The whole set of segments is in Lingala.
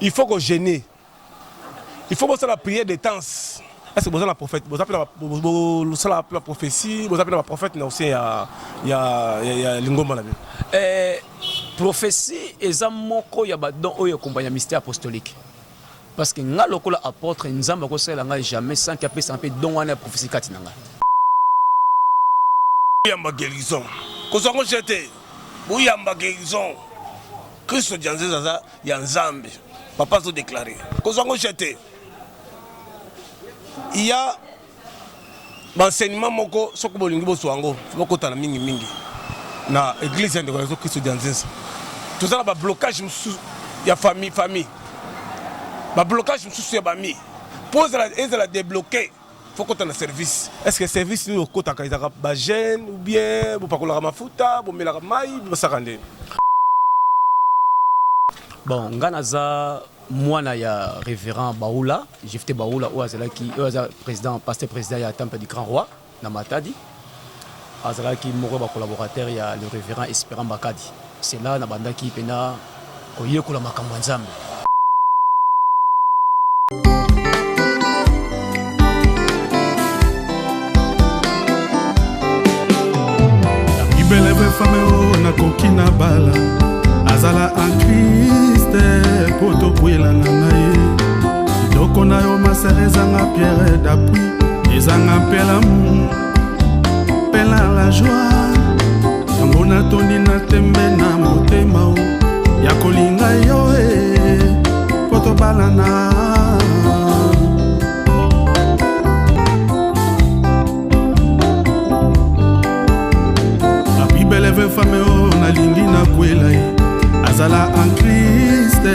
il faut qu'on gêne. Il faut que la prière des temps. Est-ce que vous avez la prophète? Vous avez la prophétie? Vous avez la prophète? Il y a l'ingomba là. Prophétie est un mot qui accompagne le mystère apostolique. Parce que nga lokola apôtre nzamba ko sala nga jamais sans qu'il y ait un peu don wana prophétie katinanga. Yamba guérison. Ko songo jeté. Bu yamba guérison. Christ janze zaza ya nzambe. Papa so déclaré. Ko songo jeté. Il y a l'enseignement moko soko bolingi bo swango moko tana mingi mingi na église de réseau Christ janze. Tout ça ba blocage ya famille. Le blocage est sur bami. Pose la débloquer. Il faut qu'on ait un service. Est-ce que le service est au côté de gêne ou bien vous parlez de mafuta, vous mettez la maille, vous savez. Bon, nganaza moi na ya révérend Baoula, Jefté Baoula ou azala qui président pasteur président ya temple du Grand Roi na Matadi. Azala qui moro ba collaborateur ya le révérend Espérant Bakadi. C'est là na banda qui pena koyekola makambo nzambe. Beleve femme na kokina bala azala en Christ poto kwela na ye doko na yo masereza nga pierre d'appui ezanga pela mu pela la joie ngona toni na tembe na motema o ya kolinga yo poto bala na beleve femme na lingi na kwela ye azala en Christ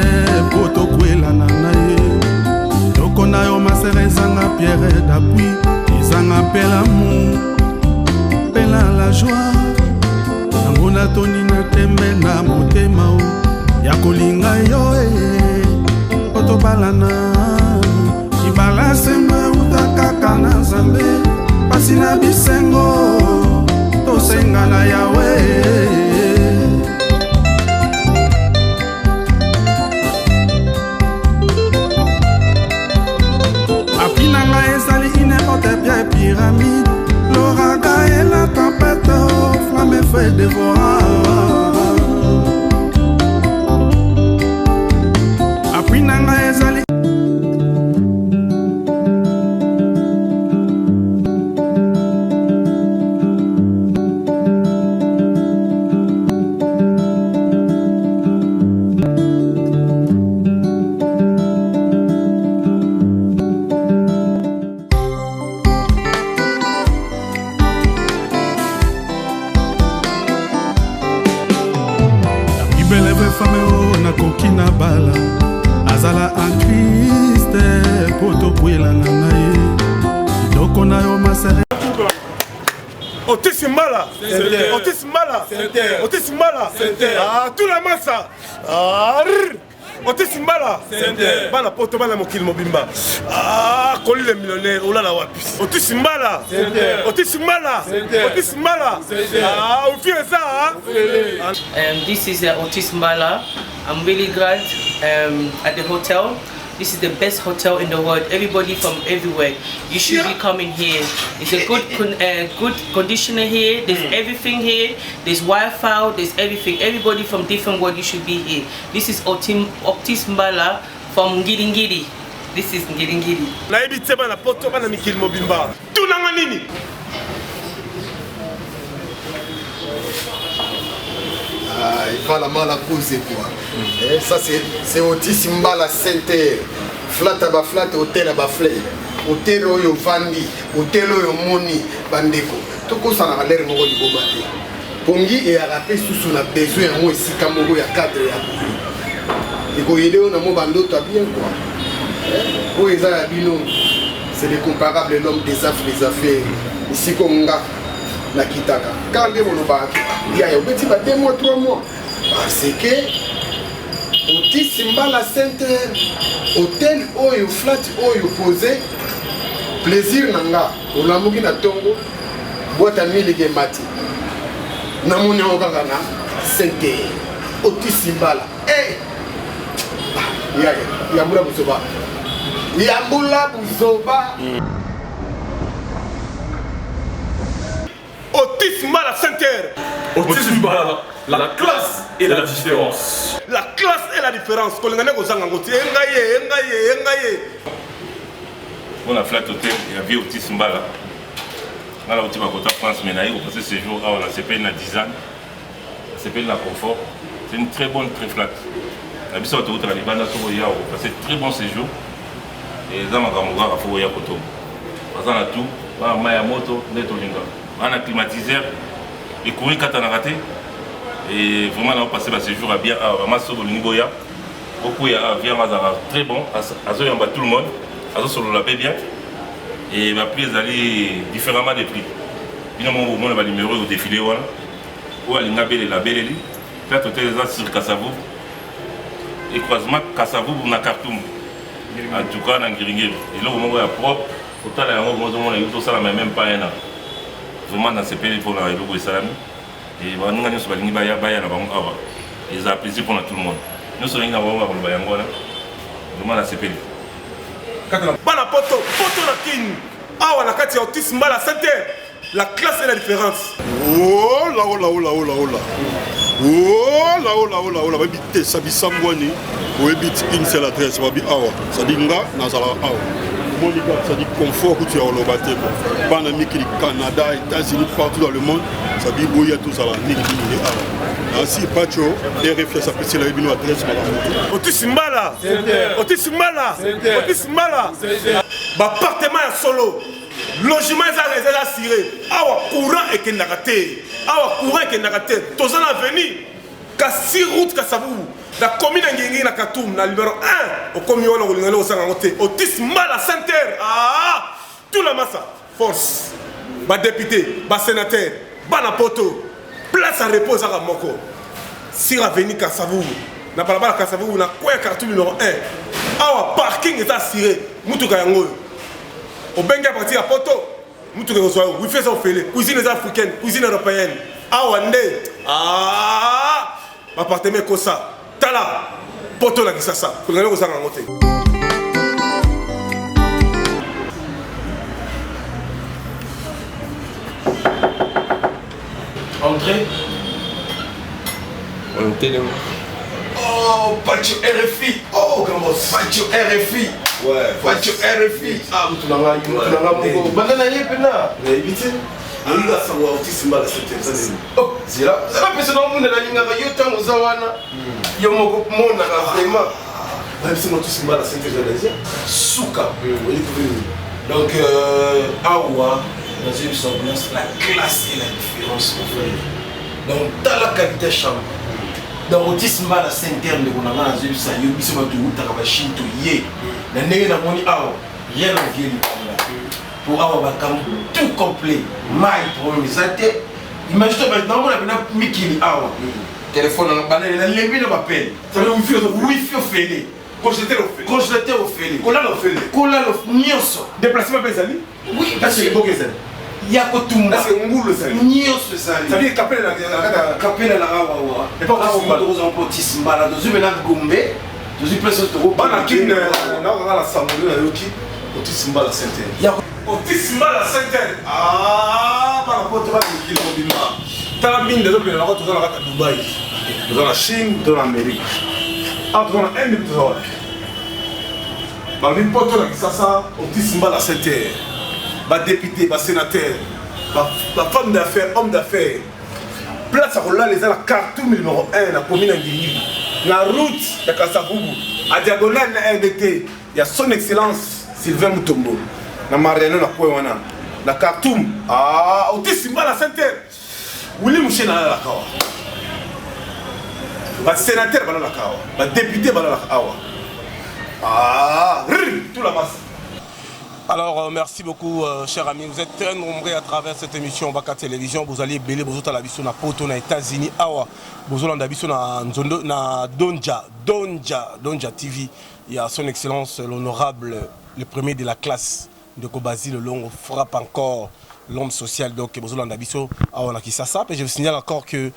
poto kwela na ye doko na yo maserezanga pierre d'appui ezanga pela mu pela la joie nango na toni na tembe na motema o ya kolinga yo poto balana ibala semba utakaka na nzambe pasi na bisengo tosenga na yawe apinanga ezali inepote bia pyramide l'oraga et la tempête flamme fait dévorer apinanga ezali femme na kokina bala azala en Christ poto kwela na ye doko na yo masere Otisimala, tout la massa. Otisimala, bana poto bana mokili mobimba. Koli le millionnaire, oula la wapi. Otisimala, This is Otisimala. I'm really glad at the hotel. This is the best hotel in the world. Everybody from everywhere, you should be coming here. It's a good conditioner here. There's everything here. There's Wi-Fi. There's everything. Everybody from different world, you should be here. This is Otisimala from Ngiringiri. This is Ngiringiri. Naibi tseba na poto bana mikili mobimba. Tunanga nini? Il va la mal à causer quoi. Et ça c'est Otisimala Center. Flat à flat, hôtel à flat. Hôtel oyo vandi, hôtel oyo moni bandeko. Toko ça na l'air moko di bomate. Pongi et à la paix sous la besoin en ici kamoko ya cadre ya. Iko yede on a mo bando ta bien quoi. Pour les abino, c'est les comparables l'homme des affaires. Ici comme nga na kitaka. Quand les monobaki, il y a 2 mois, 3 mois. Parce que Otisimala Center, hôtel oyo flat oyo posé, plaisir nanga, olamuki na tongo, boîte à mille ke mati. Na moni okaka na Center, Otisimala. Yambula Buzoba. Yambula Buzoba. Otis Mbala Center. Otis Mbala, la classe et la différence. La classe et la différence. On a flat hôtel, il y avait Otis Mbala. On a l'outil à France, mais on a passé ce jour à la CPN la design, la CPN la confort. C'est une très bonne, très flat. La bise autoroute à la Libana, on a passé très bon séjour. Et les hommes ont fait Foya Koto. On a tout, on a Maya Moto, on a climatiseur, les courriers quand on a raté. Et vraiment, on a passé le séjour à bien, à Masso de l'Uniboya. Beaucoup de avions très bon, à tout le monde, à sur la paix bien. Et les prix allaient différemment des prix. Finalement, au moment où numéro au défilé, où on a la belle, peut-être sur Kassavou. Et croisement Kassavou pour la Khartoum. En tout cas, dans Ngiringiri. Et là, au moment où il y a propre, autant il y a un moment où il y a même pas un an. Vraiment, dans ces pays, il faut arriver au Salami. Et nous avons dit que nous avons ils ont plaisir pour tout le monde. Nous sommes là pour le Bayangona. Vraiment, dans ces pays. Bana poto, poto na kin. Awa na kati ya Otis Mbala Center. La classe et la différence. Oh là oh là oh là oh là oh là. Oh là oh là oh là oh là. Babi te sabi sambwani. Oebi une seule adresse babi awa. Ça dit nga nazala awa. Monica, ça dit confort que tu as au Lobaté. Bana miki Canada, États-Unis, partout dans le monde. Ça dit boya tout ça là. Niki ni awa. Ainsi Pacho, RFI ça peut se la bino adresse madame. Otis Mbala. Otis Mbala. Otis Mbala. Ba appartement ya solo. Logement est assuré. Awa courant et kendakate. Awa courant et kendakate. Tozan avenue. Kasi route Kassavou. La commune Ngingiri na Katoum, na numéro 1. Au commune on a au Sangote. Otis Mbala Center. Ah! Tout la massa. Force. Ba député, ba sénateur, ba na poto. Place à repos à Moko. Sur avenue Kassavou. Na balabala Kassavou na quoi Khartoum numéro 1. Awa parking est assuré. Mutuka yango. Au Benga parti à poto. Mutuka yango. Wifi ça fait cuisine africaine, cuisine européenne. Awa ndé. Ah! Appartement comme ça. Tala, poto la kisasa. Pour aller au Sangote. André. On télé. Oh, Pacho RFI. Oh, comment Pacho RFI. Ouais, Pacho RFI. Ah, tu l'as mal. Banana yepena. Mais vite. Il a savoir Otis Mbala Center. Oh, c'est là. Ça va passer dans le monde de la ligne avec Yotam Ozawana. Yomoko Mona vraiment. Même si Otis Mbala Center déjà Souka. Donc Awa dans une semblance la classe et la différence. Donc dans la qualité chambre. Dans Otis Mbala Center de on a dans une salle yo biso ba tout ta ba shinto ye. Na ndenge na moni Awa rien à vieux pour avoir tout complet, maille pour mes athées. Imagine-toi maintenant, on a un Mikini Awa. Téléphone, on a un lébi de ma peine. Ça veut dire wifi au fêlé. Congélateur au fêlé. Cola au fêlé. Cola au nyonso. Déplacement Bezali. Oui, parce que il y a que tout le monde. Parce que Ngoulou Zali. Nyonso Zali. Ça veut dire Capel la Awa. Et pas Otis Mbala. Dans une ménage Gombe, dans une place de Roba. Banakin, on a la Samoulou, la Yoki. Otis Mbala Center. Otis Mbala Center. Ah, par rapport à ce qu'il dit là. T'as la mine de l'autre, on va à Dubaï. Dans la Chine, dans l'Amérique. Ah, tu as un minute de l'autre. Bah, n'importe qui ça, Otis Mbala Center. Bah, député, bah, sénateur, bah, femme d'affaires, homme d'affaires. Place à Roland, les la Khartoum numéro 1, la commune Ngingiri. La route de Kassavou, à diagonale de la RDT, il y a son excellence Sylvain Mutombo. Na Mariano na kwa wana na Khartoum. Ah, Otis Mbala Center. Willy Mouché na la kawa. Ba sénateur bala la kawa. Ba député bala la kawa. Ah, tout la masse. Alors, merci beaucoup, chers amis. Vous êtes très nombreux à travers cette émission Baka Télévision. Vous allez belé, vous êtes à la vision na poto na États-Unis. Awa, vous allez à la vision na Nzondo, na Donja TV. Il y a son excellence, l'honorable, le premier de la classe. De Basile Longo frappe encore l'homme social. Donc, Bozola Nabiso, on a qui ça. Et je signale encore que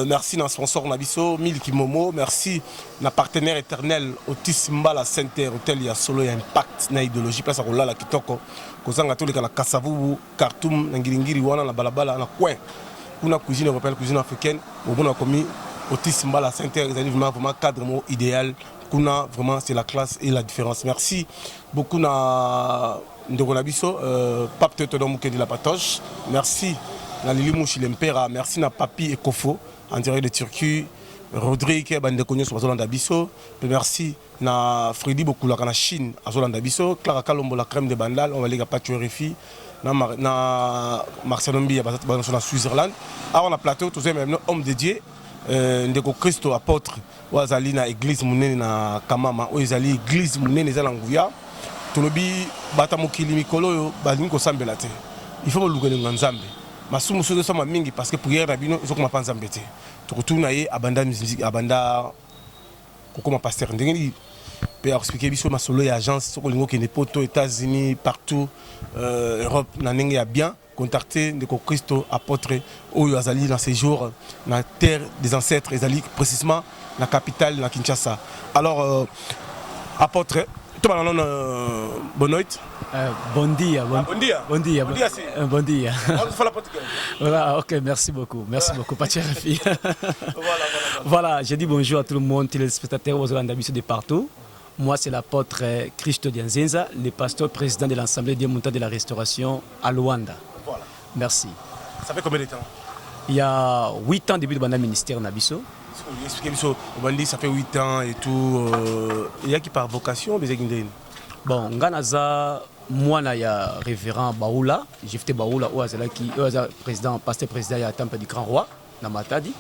merci à sponsor Nabiso, Milky Momo, merci à partenaire éternel Otis Mbala Center, Hôtel, il y a solo, il y a impact, il y a idéologie, place à Rola, la Kitoko, Kozanga, tous les cas, la Kassavu, Khartoum, Ngilingiri, Wana, la Balabala, la Coin, une cuisine européenne, cuisine africaine, on a commis Otis Mbala Center, ils ont vraiment cadre idéal. Vraiment, c'est la classe et la différence. Merci beaucoup à Ndogonabiso, Pape Teodomo de la Patoche. Merci à Lili Mouchi Lempera. Merci à Papi et Kofo, en direct de Turquie. Rodrigue Bandekonyo sur Zoland Abisso. Merci à Freddy Bokula en Chine, à Zoland Abisso. Clara Kalombo, la crème de Bandal, on va aller à Patuerifi. Na Marcel Ombi, à la Switzerland. Alors, on a plateau, tous les mêmes hommes dédiés. Ndeko Christo apôtre wazali na église munene na Kamama oyezali église munene za Nguya tolobi bata mokili mikolo yo balingi kosambela te il faut lugele nzambe masumu sozo sama mingi parce que prière na bino ezokoma pa nzambe te tokutuna ye abanda musique abanda kokoma pasteur ndenge peut expliquer biso masolo ya agence sokolingo ke ne poto États-Unis partout Europe na ndenge ya bien contacter Ndeko Christo apôtre Oyo Azali dans ces jours dans la terre des ancêtres Azali précisément la capitale la Kinshasa. Alors apôtre tout le monde bonne nuit. Bon dia. Bon dia. Bon dia. Bon dia. Voilà, OK, merci beaucoup Pacherefi. Voilà, je dis bonjour à tout le monde, téléspectateurs aux Hollandais de partout. Moi, c'est l'apôtre Christo Dianzenza, le pasteur président de l'Assemblée des montants de la restauration à Luanda. Voilà. Merci. Ça fait combien de temps? Il y a 8 ans depuis le ministère Nabiso. Expliquez-moi, ça fait 8 ans et tout. Il y a qui par vocation, mais bon, Nganaza, moi, il y a révérend Baoula, Jifte Baoula, qui est pasteur président du Temple du Grand Roi, Namatadi.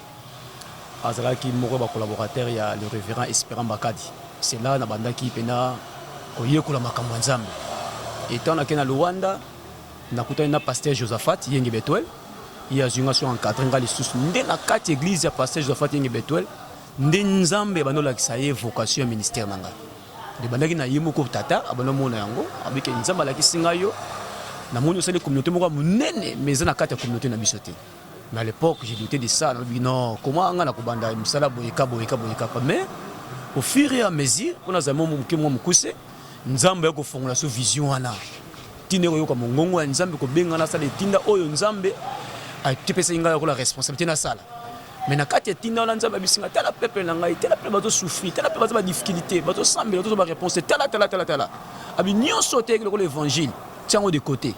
Qui est collaborateur, il y a le révérend Espérant Bakadi. C'est là que qui pena koyekola makambo nzambe. Étant na Luanda, nakuta na pasteur Josaphat Yenge Betuel, il y a une en encadré les sous ndé na kati église ya pasteur Josaphat Yenge Betuel, ndé nzambe banola kisaye vocation ministère nanga. De bandaki na yimo ko tata abano mona yango, abike nzamba la kisinga yo. Na moni osali communauté moko munene mais na kati communauté na bisoté. Mais à l'époque, j'ai douté de ça, non, comment on a kubanda misala boyeka mais au fur et à mesure, on a zamo mukemo mukuse, nzambe ko fongola so vision ana. Tinero yo ka mongongo nzambe ko benga na sala tinda oyo nzambe a tepesa inga ko la responsabilité na sala. Mais na kati tinda na nzambe bisinga tala peuple na ngai, tala peuple bazo souffrir, tala peuple bazo ba difficulté, bazo sambe, bazo ba réponse tala. Abi nyonso te ko l'évangile, tiango de côté.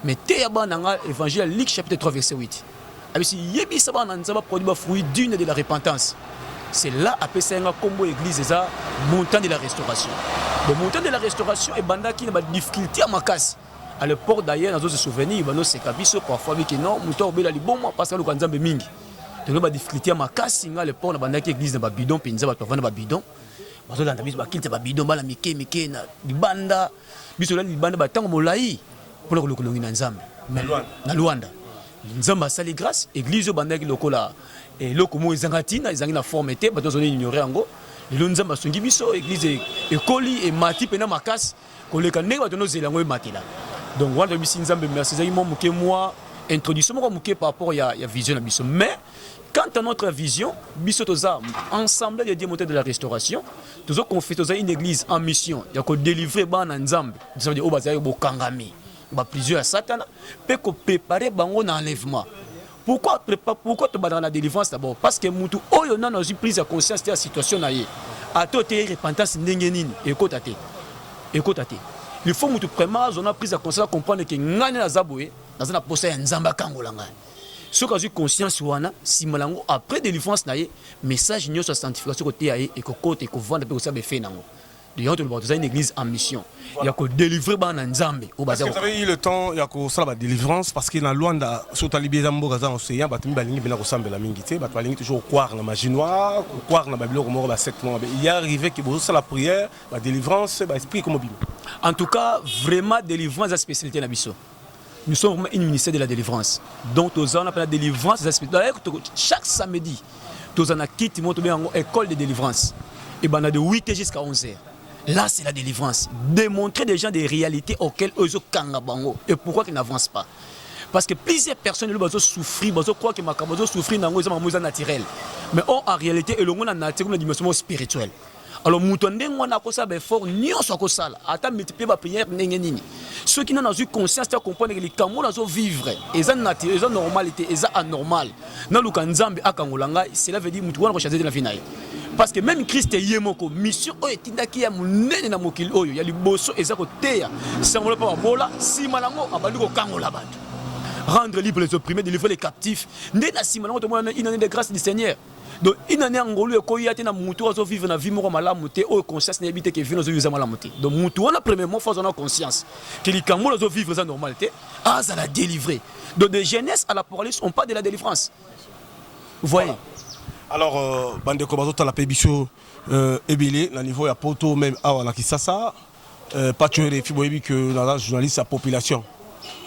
Mais te ya ba na évangile Luc chapitre 3 verset 8. Abi si yebi sa ba na nzamba produit ba fruit d'une de la repentance. C'est là après ça un combo église ça montant de la restauration. Le montant de la restauration est banda qui n'a pas de difficulté à ma casse. À l'époque d'ailleurs dans d'autres souvenirs, bano c'est kabiso parfois que non, montant bela li bon moi parce que le kanzambe mingi. Donc pas difficulté à ma casse à l'époque na banda qui église na ba bidon pinza ba tovana ba bidon. Bazo landa biso ba kilte ba bidon bala mike na libanda. Biso la libanda ba tango molai pour le kolongi na nzambe. Na Luanda. Nzamba sali grâce église banda qui lokola et lokomo ezangatina ezangina formité bato zone ignorer ngo le nzamba songi biso église ekoli et mati pena makas koleka ndenge bato no zelango matela donc wanda bisi nzambe merci zaki mo muke moi introduction mo muke par rapport ya vision na biso mais quant à notre vision biso toza ensemble de Dieu monté de la restauration tozo confie toza une église en mission ya ko délivrer bana nzambe ça veut dire obaza bo kangami ba plusieurs satana peut ko préparer bango na enlèvement. Pourquoi tu vas dans la délivrance d'abord? Parce que mutu oyo na une prise de conscience de la situation na ye. A to te repentance ndengenini ekotate. Il faut mutu vraiment on a prise de conscience comprendre que ngani na zaboé dans na posa ya nzamba kangolanga. Ce que j'ai conscience wana si malango après délivrance na ye message nyo sur sanctification côté ya e ko côté ko vendre pe ko sabe fait nango. Il y a une église en mission. Il y a que délivrer ban nzambe. Parce que vous avez eu le temps, il y a que ça la délivrance parce que dans Luanda, sur Talibé Zambo Gaza océan, batimi balingi bena ressemble la mingité, bat balingi toujours croire na maginois, croire na babilo comme ba 7 mois. Il y a arrivé que ça la prière, la délivrance, ba esprit comme bible. En tout cas, vraiment délivrance la spécialité na biso. Nous sommes une ministère de la délivrance. Donc on appelle la délivrance des aspects. Chaque samedi, nous avons quitté mon école de délivrance. Et ben de 8h jusqu'à 11h. Là, c'est la délivrance. Démontrer des gens des réalités auxquelles eux ont kangabango. Et pourquoi ils n'avancent pas. Parce que plusieurs personnes souffrent, croient que ma souffrir c'est naturel. Mais en réalité, il y a une dimension spirituelle. Alors, Moutondeng, on a un effort, ni on soit ça. Attends, multiplier la prière, ceux qui n'ont pas eu conscience de comprendre que les Camerounais doivent vivre. Ils ont naturel, ils ont normalité, ils ont anormal. Dans le Kanzambe à Kangolanga, cela veut dire que nous devons rechercher de la finale. Parce que même Christ est yémoko, mission est indaki ya munene na mokili oyo, ya liboso ezako teya. Sangola pa bola, si malango abandi ko kangola bantu. Rendre libre les opprimés, délivrer les captifs. Né na si malango to mona une année de grâce du Seigneur. Donc une année ngolu ko yate na mutu azo vivre na vie moko malamu te o conscience na habiter que vino zo vivre malamu te. Donc mutu on a premièrement faut avoir conscience que les Camerounais azo vivre ça normalité, ah ça la délivrer. Donc de jeunesse à l'Apocalypse on parle de la délivrance. Vous voyez. Voilà. Alors, bande de combattants à la pébicho ébélé, le niveau à Poto, même à la Kisasa, pas tuer les filles que la journaliste à population.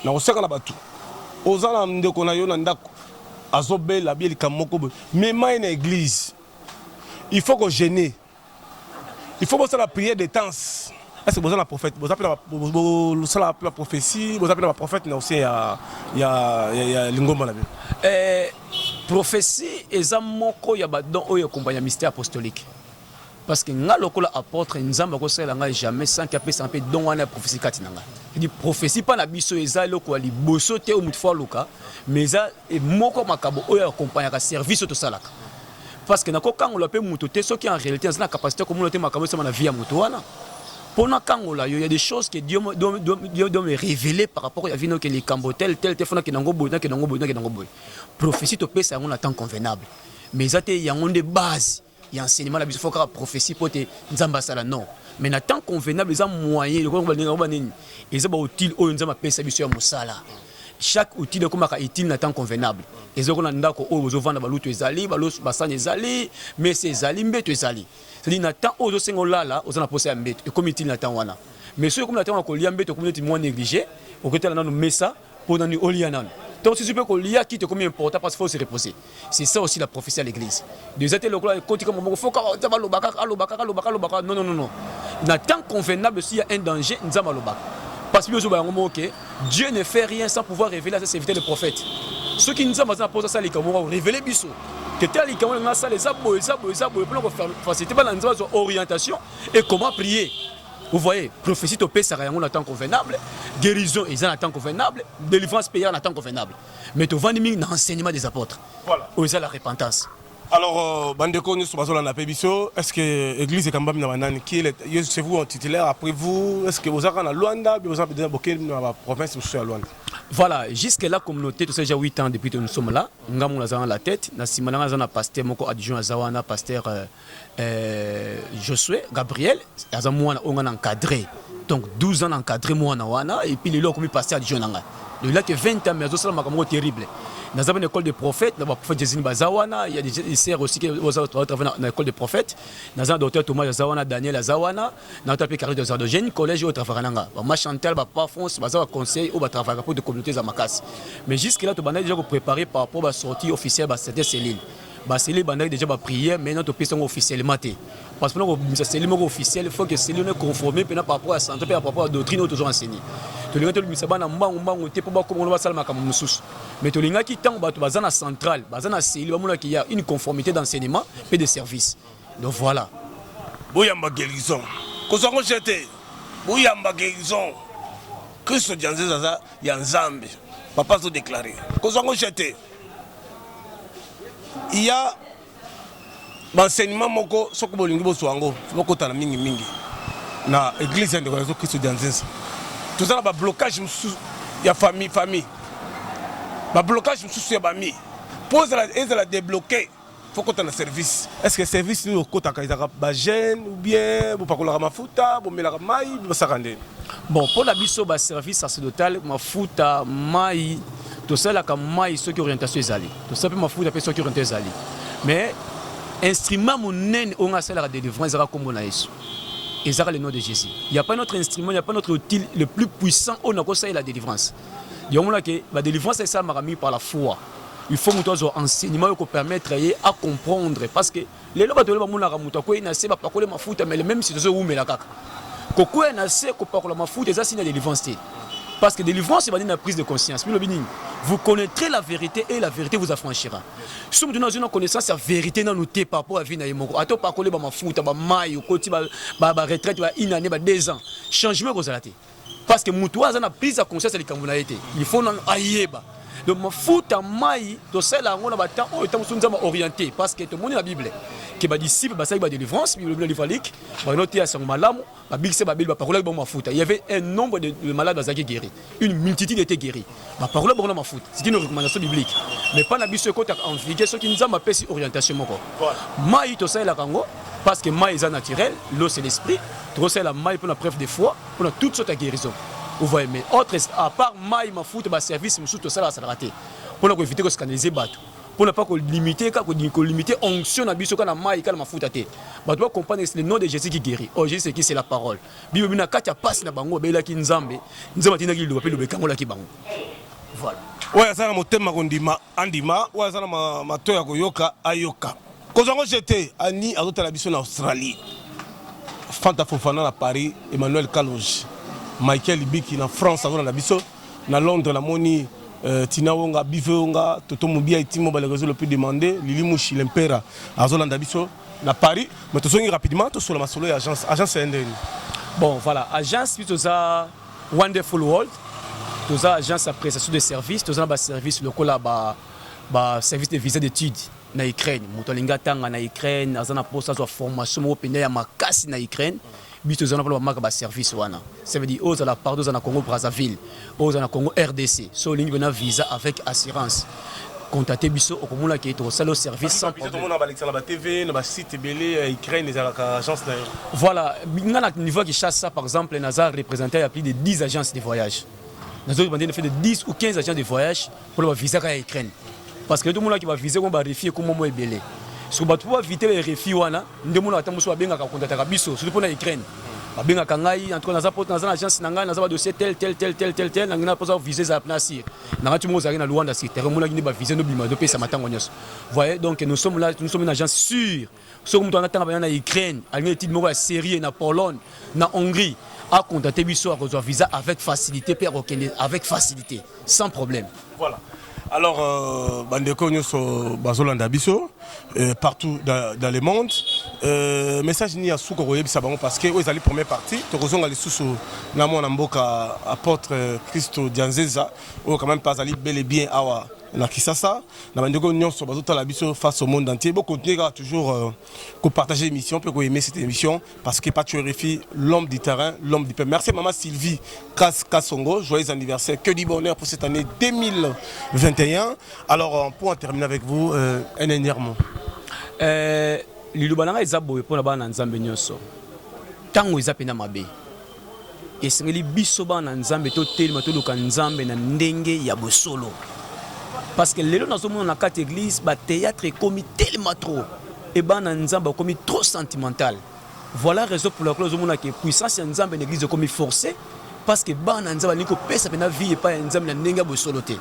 Nous sommes là-bas tout. Aux alentours de Konayo, Azobel, la bielle Kamoko, mais moi une église. Il faut qu'on gêne. Il faut que la prière des temps. Est-ce que vous avez la prophète? Vous appelez la prophétie, vous appelez la prophète, mais aussi il y a l'ingoma là-bas. Prophétie est un mot qui accompagne le mystère apostolique. Parce que nga lokola apôtre nzamba ko sala nga jamais sans capé sans peu don wana prophétie katinanga. Il dit prophétie pas na biso eza loko ali boso te o mutfa loka mais ça et moko makabo oyo accompagne ka service to salaka. Parce que nako kangola pe muto te so qui en réalité na capacité comme te makabo sama na vie ya muto wana. Pendant kangola il y a des choses que Dieu doit me révéler par rapport à vino que les cambotel tel fona que nango boy. Prophétie to pe ça on attend convenable. Mais ça te y a de base. Il y a un enseignement là, il faut que la prophétie pour te nzamba sala non. Mais na temps convenable les moyens, le ko ils ont utile au nzamba pesa biso ya musala. Chaque outil de comme utile na temps convenable. Les ont ndako o zo vanda baluto ezali, balos basane ezali, mais c'est ezali mbeto ezali. C'est-à-dire na temps o zo sengo lala, o za na poser mbeto et comme utile na temps wana. Mais ceux comme na temps ko lia mbeto comme moins négligé, au côté là na no mesa pour na olianan. Donc si tu peux qu'on lit qui te comme important parce qu'il faut se reposer. C'est ça aussi la prophétie à l'église. Des étés locaux quand comme faut non. Dans temps convenable s'il y a un danger, nous avons le bac. Parce que Dieu ne fait rien sans pouvoir révéler à ses serviteurs le prophète. Ceux qui nous ont posé ça les Camerounais révéler biso. Que tel les Camerounais ça les abois pour faciliter pas l'orientation et comment prier. Vous voyez, prophétie au pays, ça a un temps convenable, guérison, ils ont un temps convenable, délivrance payante, un temps convenable. Mais tu vas dans l'enseignement des apôtres. Voilà. Où est la repentance. Alors, Bandeko, nous sommes dans la Pébisso. Est-ce que l'église est quand même qui est c'est vous en titulaire après vous? Est-ce que vous avez en Luanda, vous avez dans la province ou sur Luanda? Voilà, jusque la communauté, tout ça, j'ai 8 ans depuis que nous sommes là. Nous avons la tête. Nous avons un pasteur, mon adjoint à Zawana, pasteur Josué, Gabriel. Nous avons encadré. Donc 12 ans encadré, moi, et puis les lois comme pasteur adjoint. Le lac 20 ans, mais nous avons terrible. Nous avons une école de prophètes, nous avons le prophète Jésus Bazawana, il y a des sœurs aussi qui travaillent dans l'école de prophètes. Nous avons le docteur Thomas Zawana, Daniel Zawana, nous avons le carré de Zardogène, collège au travail. Moi, Chantal, pas France, nous avons un conseil au travail pour des communautés à Makas. Mais jusque-là, nous avons déjà préparé par rapport à la sortie officielle de cette cellule. La cellule a déjà prié, mais notre personne officiellement. Parce que la cellule officielle, il faut que la cellule soit conformée par rapport à la santé, par rapport à la doctrine toujours enseignée. Mais tu as qui tant bazana centrale, bazana cellule, il y a une conformité d'enseignement et de service. Donc voilà. Bouyamba guérison. Kozango jeté. Bouyamba guérison. Christ Janzé Zaza Yanzambe. Papa se déclaré. Kozango jeté. Il y a l'enseignement moko soko bolingi boswango moko tana mingi na église de Christ Janzé. Tout ça ba blocage ya famille ba blocage mususu ya bami pose la débloquer faut que tu aies un service. Est-ce que le service nous côté ba jeune ou bien pour pas mafuta pour mela mai pour ça rendre. Bon pour la biso ba service sacerdotal mafuta mai tout ça la comme mai ceux qui orientation ezali tout ça peut mafuta ceux qui orientation ezali mais instrument monene on a la délivrance ezala comme na Yesu. Et ça le nom de Jésus. Il n'y a pas notre instrument, il n'y a pas notre outil le plus puissant au Nakosa et la délivrance. Il y a que la délivrance est ça marami par la foi. Il faut que nous enseignement qui permettre à comprendre parce que les gens qui ont ramuta ko ina seba pakole mafuta mais même si c'est où mais la kaka. Koko ina se ko pakole mafuta ça signe délivrance. Parce que délivrance, c'est une prise de conscience. Vous connaîtrez la vérité et la vérité vous affranchira. Si vous avez une connaissance de la vérité, dans notre par rapport à la vie, attends pas coller ma foot, ma maille, ma retraite, une année, 2 ans. Changement vous allez. Parce que Moutouaz a pris sa conscience de la été. Il faut en aïeba. Donc ma foot en maille, de celle là on a battu, on est orienté parce que tout le monde a la Bible. Que les disciples, ça y a délivrance, le livalique, noté à son malam, la Bible c'est la Bible, parole bon ma foot. Il y avait un nombre de malades qui guéris, une multitude était guérie. Ma parole bon ma foot. C'est une recommandation biblique. Mais pas la Bible ce côté en vigueur, ce qui nous a ma pèse orientation mon corps. Maille to ça la Congo parce que maille est naturel, l'eau c'est l'esprit. Trop c'est la maille pour la preuve de foi, pour toutes sortes de guérisons. Vous voyez, mais autre, à part maille, ma foot, ma service, je suis tout ça, ça raté. Pour éviter de scandaliser Batou. Pour ne pas limiter, onction à biso quand maille, quand ma foot à terre. Tu dois comprendre que c'est le nom de Jésus qui guérit. Oh, Jésus, c'est qui? C'est la parole. Bible, quand tu passes dans bango, ben là qui nzambe, nzambe tina qui le le kangola qui bango. Voilà. Ouais, ça na motema kondima andima, ouais ça na ma toya koyoka ayoka. Kozango j'étais ani azota la biso na Australie. Fanta Fofana à Paris, Emmanuel Kalonji. Michael Libiki na France avant la biso na Londres la moni Tina Wonga Bivonga Toto Mobia itimo ba les réseaux le plus demandé Lili Mouchi l'Impera azolanda biso na Paris mais tout rapidement tout sur la masolo agence NDN. Bon voilà agence plutôt ça Wonderful World tout ça agence à prestation de services tout ça ba service local ba service de visa d'études na Ukraine motolinga tanga na Ukraine azana posa za formation mo pene ya makasi na Ukraine. Biso zana pour marque ba service wana ça veut dire aux à la pardon na Congo Brazzaville aux à la Congo RDC so ligne na visa avec assurance contacter biso au komona qui est au salo service sans problème. Tout le monde ba lecture na TV na ba site belé Ukraine les agence na voilà na niveau qui chasse ça par exemple Nazar représenté à plus de 10 agences de voyage Nazar demandé fait de 10 ou 15 agences de voyage pour le visa à Ukraine parce que tout le monde qui va viser on va vérifier comment moi est belé. Si vous pouvez éviter les réfugiés, vous pouvez contacter Biso, surtout pour l'Ukraine. Vous pouvez contacter en tout cas dans l'agence, dans un dossier tel, vous pouvez viser la place. Vous pouvez aller à Luanda, vous pouvez viser nos bimas, vous voyez, donc nous sommes là, nous sommes une agence sûre. Si vous avez en Ukraine, à une Syrie, en Pologne, en Hongrie, à contacter Biso, à recevoir visa avec facilité, avec facilité, sans problème. Voilà. Alors, Bandeko Nyoso Bazolanda Biso, partout dans le monde. Message ni à Souko Bisabango parce que vous allez première partie. Torozon allait sous Namon Amboka apôtre Christo Dianzeza, ou quand même pas allé bel et bien à la Kisasa. Na Bandeko Nyoso Bazolanda Biso face au monde entier. Bon, continuera toujours partager l'émission, peut aimer cette émission parce que pas tu vérifies l'homme du terrain, l'homme du peuple. Merci Maman Sylvie Kassongo, joyeux anniversaire, que du bonheur pour cette année 2021. Alors, pour en terminer avec vous, un dernier mot. Lilubananga ezabo pour na bana nzambe nyoso. Tango ezapena mabe. Esengeli biso bana nzambe to telema to luka nzambe na ndenge ya bosolo. Parce que lelo nazomona na carte église ba théâtre comme tellement trop et bana nzambe comme trop sentimental. Voilà raison pour laquelle nazomona que puissance ya nzambe na église comme forcée parce que bana nzambe niko pesa pena vie et pas nzambe na ndenge ya bosolo te.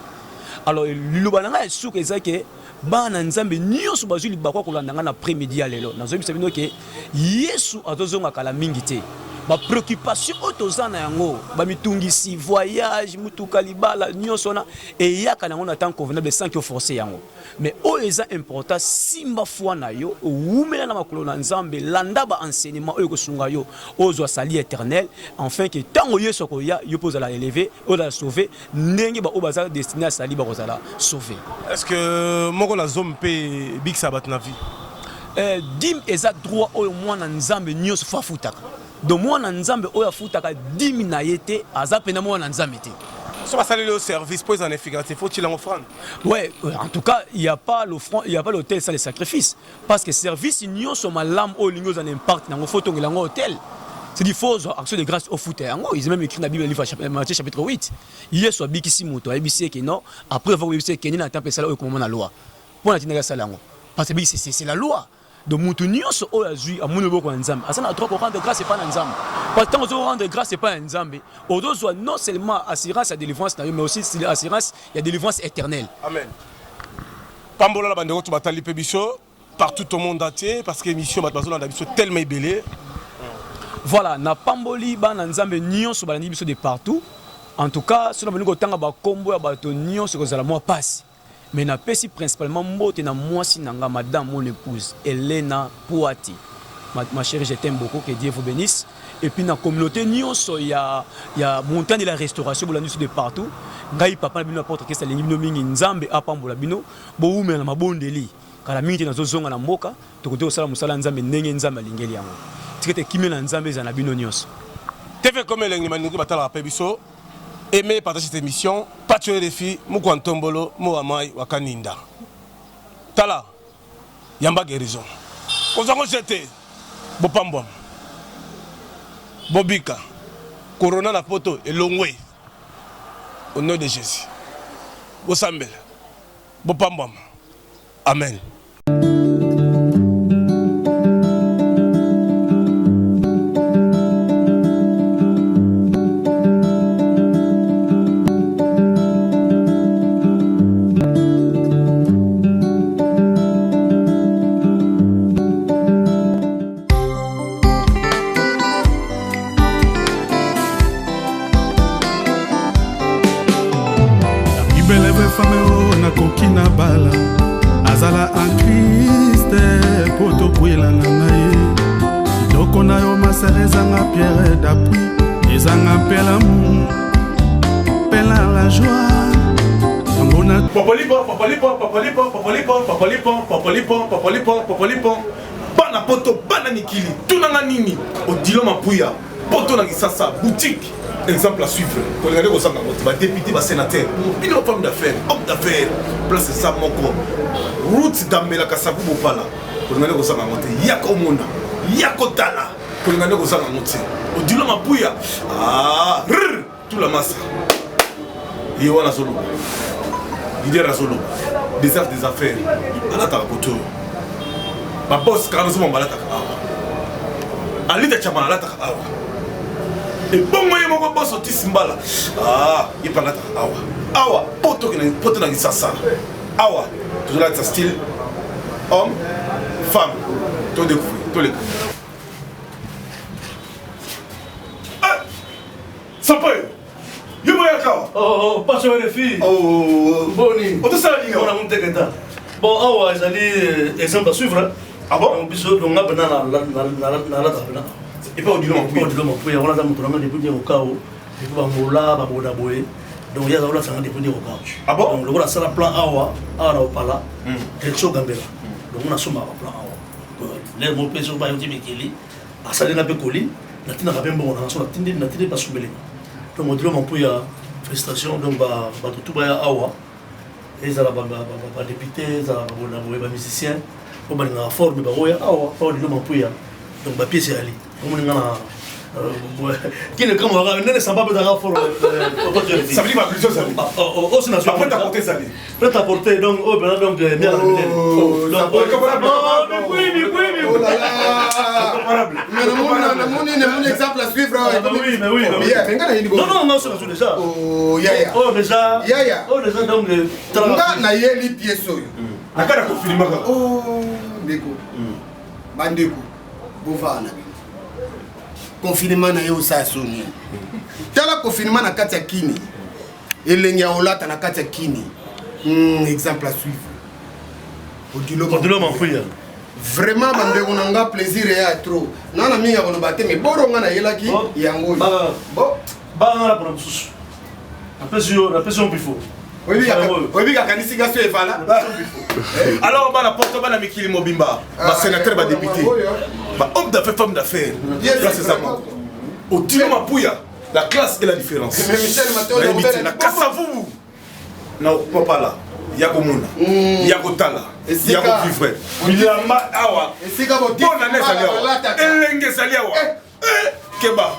Alors lilubananga esuka ezake bana nzambe nyonso bazuli bakwa kolandanga na après-midi lelo nazobi sabino ke Yesu azozonga kala mingi te ba préoccupation otozana yango ba mitungisi voyage mutuka libala nyonso na et yaka nango na temps convenable sans que forcer yango mais o eza important simba foi na yo umela na makolo na nzambe landa ba enseignement o kosunga yo ozwa sali éternel enfin que tango Yesu ko ya yo poza la élever o la sauver ndenge ba o baza destiné à sali ba kozala sauver. Est-ce que moko la zone pe big sabat na vie dim eza droit o mwana nzambe nyonso fa futaka donc mwana nzambe oya futaka dim na yete aza pena mwana nzambe te. Si on va saluer le service pour les en efficacité, faut-il en offrande? Ouais, en tout cas, il n'y a pas l'offrande, il n'y a pas l'hôtel sans les sacrifices. Parce que service, il n'y a pas l'âme au lingos en impact dans le photo de l'hôtel. C'est dit faux action de grâce au foot. Ils ont même écrit dans la Bible, Matthieu chapitre 8. Il y a soit bikisi moto, ABC qui non, après avoir ABC qui n'a pas ça là au comment la loi. Pour la tinga ça là. Parce que c'est la loi. Donc mutunio so oazui amuno ko nzambe asana trop rendre grâce c'est pas nzambe parce que tant rendre grâce c'est pas nzambe odo soit non seulement assurance à délivrance mais aussi assurance il y a délivrance éternelle. Amen. Pambola la bande to batali pe biso partout au monde entier parce que émission batbazo na biso tellement belé. Voilà na pamboli bana nzambe nyonso balandi biso de partout En tout cas, si on a tanga ba combo ya bato nyonso kozala moi passe. Mais na pesi principalement mbote na mwasi nanga madame mon épouse Elena Pouati. Ma chérie, je t'aime beaucoup, que Dieu vous bénisse. Et puis dans la communauté nyonso il y a montagne de la restauration pour la nuit de partout. Ngai papa na bino porte que ça lingi bino mingi nzambe apambola bino bo ume na mabondeli. Kala mingi na zozonga na mboka, to kote osala musala nzambe ndenge nzambe alingeli yango. Tikete kimela nzambe za na bino nyonso. TV comme elengi maningi batala rapé biso. Aimez partager cette émission, pas tuer les filles, Mukwantombolo, Mohamai, Wakaninda. Tala, Yamba guérison. Qu'on s'en jette, Bopambom, Bobika, Corona la photo et Longwe. Au nom de Jésus. Bosambel, Bopambom. Amen. Azala en Christ poto kwela na ngai Doko na yo maserezanga pierre d'appui ezanga pela mu pela la joie Ngona Popolipo bana poto bana mikili tunanga nini odilo mapuya poto na kisasa boutique exemple à suivre pour regarder aux angles va député va sénateur une femme d'affaires homme d'affaires place ça moko route d'ambela kasabu bopala pour regarder aux angles yako mona yako tala pour regarder aux angles odilo mapuya tout la masse yewana solo leader solo des arts des affaires alata poto ma boss quand nous balata alita chamana alata et bon moyen mon boss Otis Mbala il parle awa poto na kisasa awa toujours là style homme femme tout découvrir tous les Sampaio yo moya ka pas sur les filles boni on te sali on a monté kenta bon awa ezali exemple à suivre bon biso longa bana na et pas au dilon pour y avoir la montre depuis au chaos et pour mola ba boda boy donc il y a la ça depuis au chaos donc le voilà ça la plan awa ala opala et so gambela donc on a soma plan awa les mots peso ba yoti mikili asali na bekoli na tina ka bembo na so na tindi pas soubeli donc on dit mon pour ya frustration donc ba tout ba awa et ça la ba député ça ba boda boy ba musicien on ba na forme ba roya awa pas dit mon pour ya donc ba pièce ali on qui ne comme on ne sait pas de fort ça veut dire plusieurs années aussi national après t'apporter ça peut t'apporter donc donc bien mon exemple à suivre oui non c'est déjà déjà donc na yeli pièce oyo akana confirmer ndeko bandeko bovana confinement na yo sa soni tala confinement na kati ya kini elengi ya olata na kati ya kini exemple à suivre odilo mampuya vraiment bandeko na nga plaisir ya trop nana minga kono bate me boronga na yelaki yango bon ba na pour mususu la pression plus fort oui kanisi gaso evala alors ba la porte ba na mikili mobimba ba sénateur ba député ba homme d'affaires femme d'affaires là c'est ça au Dilo Mapuya la classe et la différence la kasavu na papa là yako mona yako tala yako vivre milamba awa bona nesa leo elenge saliawa keba